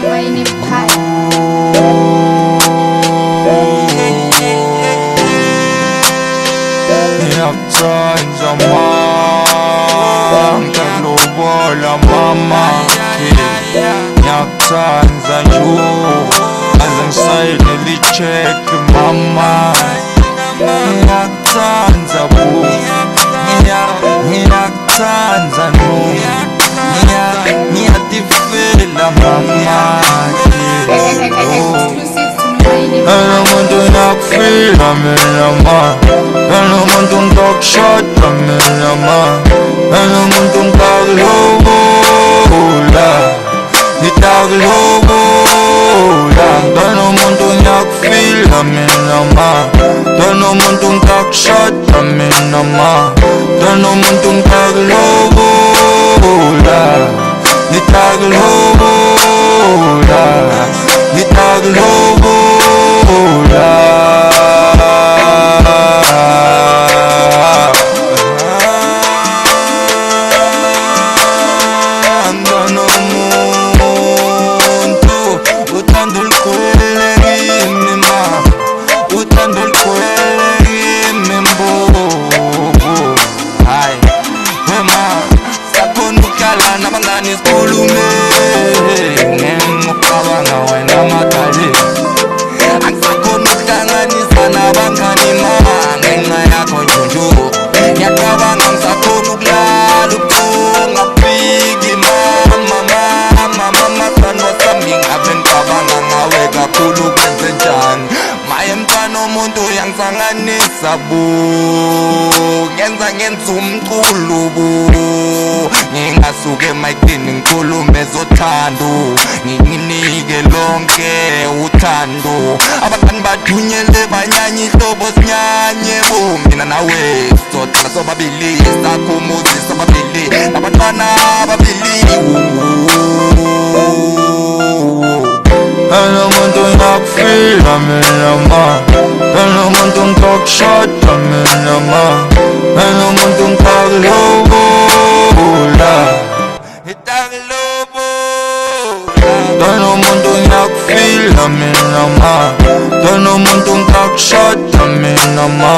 mainit high. Yakuthanza mama, ngalobola mama, yakuthanza nju, aze ngisayinele i-check mama, ngiyakuthanza bu, ngiyakuthanza no, ngiyatifela mama. Umuntu ngiyakufila mina ma, umuntu ngitakushada mina ma, umuntu ngitakulobula, ngitakulobula. Umuntu ngiyakufila mina ma, umuntu ngitakushada mina ma, umuntu ngitakulobula, ngitakulobula, ngitakulobula. Nabangani sikhulume ngengicabanga wena madali, angisakhona ukuhlanganisa nabangani ma ngenxa yakho njunju. Ngiyacabanga ngisakhona ukulala ubuthongo abhiki mama sandwa sami ngabe ngicabanga ngawe kakhulu kwenze njani. Maye mntwana omuntu uyangisanganisa bu, ngenza umculo bu, ngingasuke emayikini ngikhulume zothando, nginginike lonke uthando. Abangani bathunyele banyanye ihlobo sinyanye bo, mina nawe sodala sobabili, sakho umuzi sobabili, nabantwana ababili. Umuntu ngiyakufila mina ma, umuntu ngitakushada mina ma, umuntu ngitakulobula, ngitakulobula. Umuntu ngiyakufila mina ma, umuntu ngitakushada mina ma,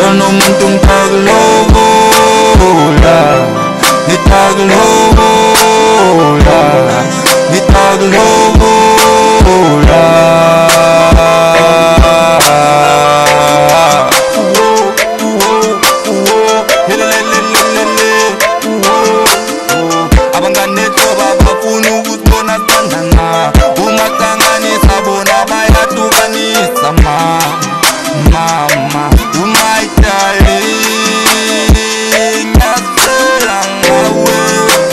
umuntu ngitakulobula, ngitakulobula, ngitakulobula. Abangane thoba bafuna ukuzibona sithandana, umahlanganisa bona bayahlukanisa mama, you my darling, ngiyasela ngawe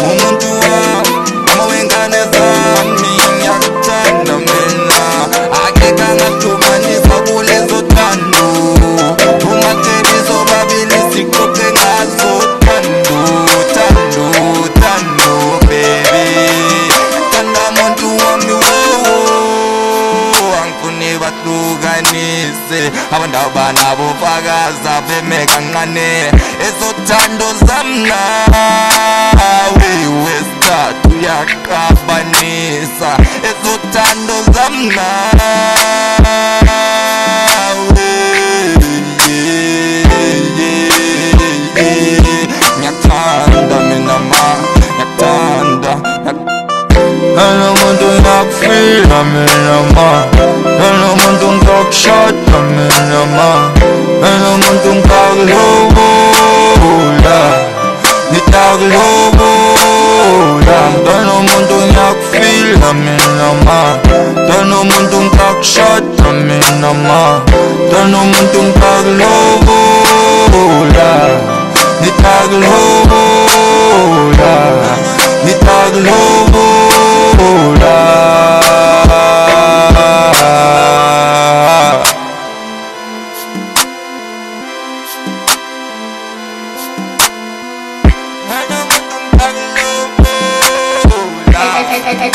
umuntu wami, mama wengane zami, ngiyakuthanda mina, akekho angahlukanisa kulezo thando, ungatheni sobabili siqoqe ngazo thando, baby. Thanda muntu wami angifuni bahlukanise, abantu abanabofakazi abeme kancane, ezothando zami nawe wesithathu uyaqabanisa, ezothando zami nawe. Ngiyakuthanda mina ma, ngiyakuthanda. Umuntu ngiyakufila mina ma, umuntu ngitakushada mina ma, umuntu ngitakulobula, ngitakulobula. Umuntu ngiyakufila mina ma, umuntu ngitakushada mina ma, umuntu ngitakulobula, ngitakulobula, ngitakulobula. Hey,